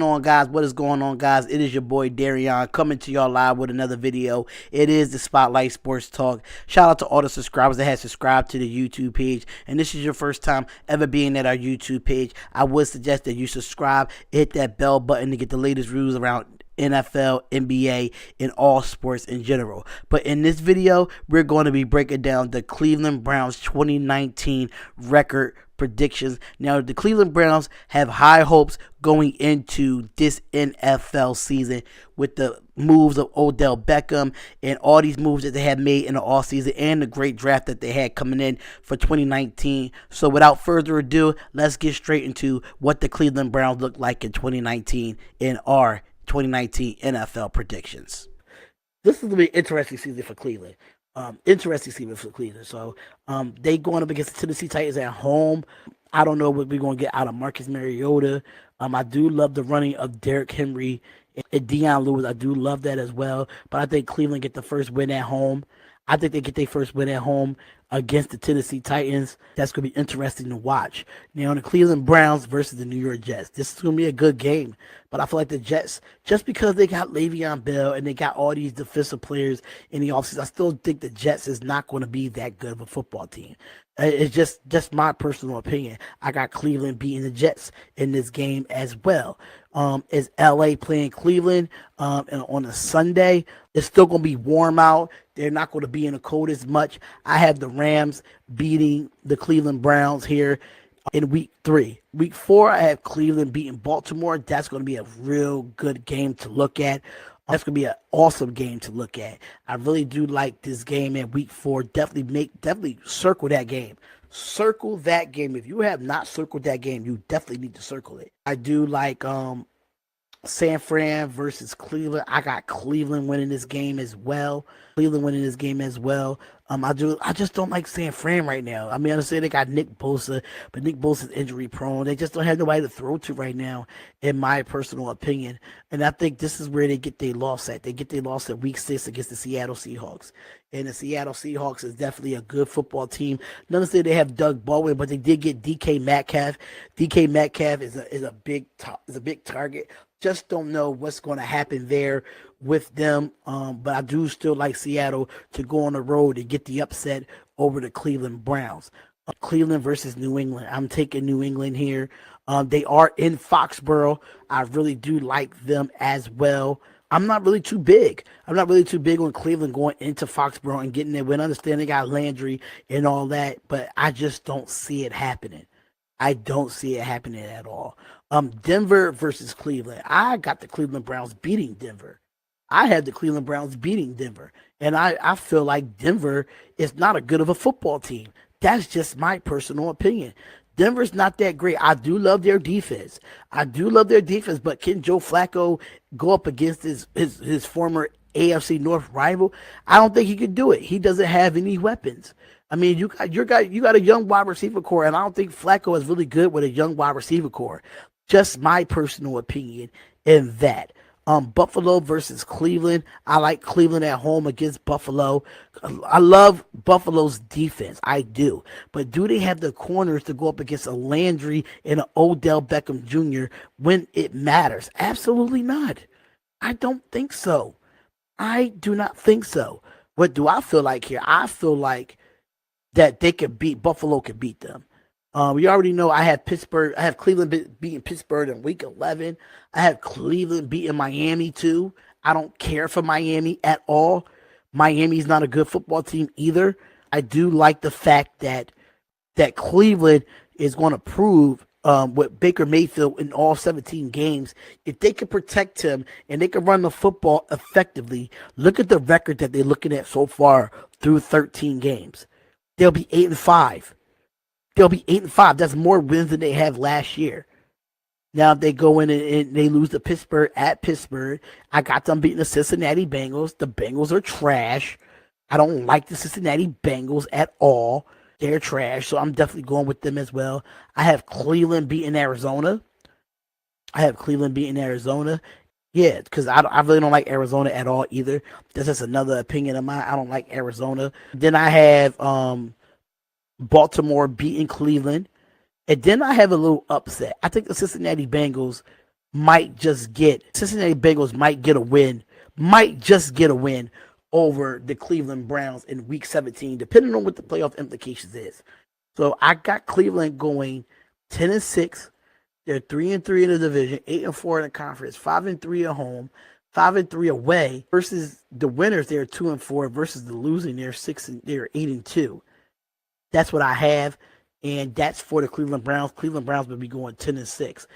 on, guys? What is going on, guys? It is your boy Darion coming to y'all live with another video. It is the Spotlight Sports Talk. Shout out to all the subscribers that have subscribed to the YouTube page. And this is your first time ever being at our YouTube page. I would suggest that you subscribe, hit that bell button to get the latest news around NFL, NBA, and all sports in general. But in this video, we're going to be breaking down the Cleveland Browns 2019 record predictions. Now, the Cleveland Browns have high hopes going into this NFL season with the moves of Odell Beckham and all these moves that they have made in the offseason and the great draft that they had coming in for 2019. So without further ado, let's get straight into what the Cleveland Browns look like in 2019 in our 2019 NFL predictions. This is going to be an interesting season for Cleveland. So they going up against the Tennessee Titans at home. I don't know what we're going to get out of Marcus Mariota. I do love the running of Derrick Henry and Deion Lewis. I do love that as well. But I think Cleveland get the first win at home. I think they get their first win at home against the Tennessee Titans. That's going to be interesting to watch. Now, the Cleveland Browns versus the New York Jets. This is going to be a good game. But I feel like the Jets, just because they got Le'Veon Bell and they got all these defensive players in the offseason, I still think the Jets is not going to be that good of a football team. It's just my personal opinion. I got Cleveland beating the Jets in this game as well. Is LA playing Cleveland and on a Sunday? It's still going to be warm out. They're not going to be in the cold as much. I have the Rams beating the Cleveland Browns here in week 3. Week 4, I have Cleveland beating Baltimore. That's going to be a real good game to look at. That's going to be an awesome game to look at. I really do like this game in week 4. Definitely circle that game. Circle that game. If you have not circled that game, you definitely need to circle it. I do like San Fran versus Cleveland. I got Cleveland winning this game as well. I just don't like San Fran right now. I mean, I understand they got Nick Bosa, but Nick Bosa's injury prone. They just don't have nobody to throw to right now, in my personal opinion. And I think this is where they get their loss at. They get their loss at week 6 against the Seattle Seahawks. And the Seattle Seahawks is definitely a good football team. Not to say they have Doug Baldwin, but they did get DK Metcalf. DK Metcalf is a big target. Just don't know what's going to happen there with them. But I do still like Seattle to go on the road and get the upset over the Cleveland Browns. Cleveland versus New England. I'm taking New England here. They are in Foxborough. I really do like them as well. I'm not really too big on Cleveland going into Foxborough and getting there. We understand they got Landry and all that, but I just don't see it happening. I don't see it happening at all. Denver versus Cleveland. I got the Cleveland Browns beating Denver. I had the Cleveland Browns beating Denver. And I feel like Denver is not a good of a football team. That's just my personal opinion. Denver's not that great. I do love their defense. But can Joe Flacco go up against his former AFC North rival? I don't think he could do it. He doesn't have any weapons. I mean, you got a young wide receiver core, and I don't think Flacco is really good with a young wide receiver core. Just my personal opinion in that. Buffalo versus Cleveland. I like Cleveland at home against Buffalo. I love Buffalo's defense. I do. But do they have the corners to go up against a Landry and an Odell Beckham Jr. when it matters? Absolutely not. I don't think so. I do not think so. What do I feel like here? I feel like that Buffalo could beat them. We already know I have Cleveland beating Pittsburgh in week 11. I have Cleveland beating Miami too. I don't care for Miami at all. Miami's not a good football team either. I do like the fact that Cleveland is going to prove with Baker Mayfield in all 17 games. If they can protect him and they can run the football effectively, look at the record that they're looking at so far through 13 games. They'll be 8-5. That's more wins than they have last year. Now, if they go in and they lose to Pittsburgh at Pittsburgh, I got them beating the Cincinnati Bengals. The Bengals are trash. I don't like the Cincinnati Bengals at all. They're trash, so I'm definitely going with them as well. I have Cleveland beating Arizona. Yeah, because I really don't like Arizona at all either. That's just another opinion of mine. I don't like Arizona. Then I have Baltimore beating Cleveland. And then I have a little upset. I think the Cincinnati Bengals might just get Cincinnati Bengals might get a win, might just get a win over the Cleveland Browns in Week 17, depending on what the playoff implications is. So I got Cleveland going 10-6. They're 3-3 in the division, 8-4 in the conference, 5-3 at home, 5-3 away. Versus the winners, they're 2-4. Versus the losing, they're 8-2. That's what I have, and that's for the Cleveland Browns. Cleveland Browns will be going 10-6.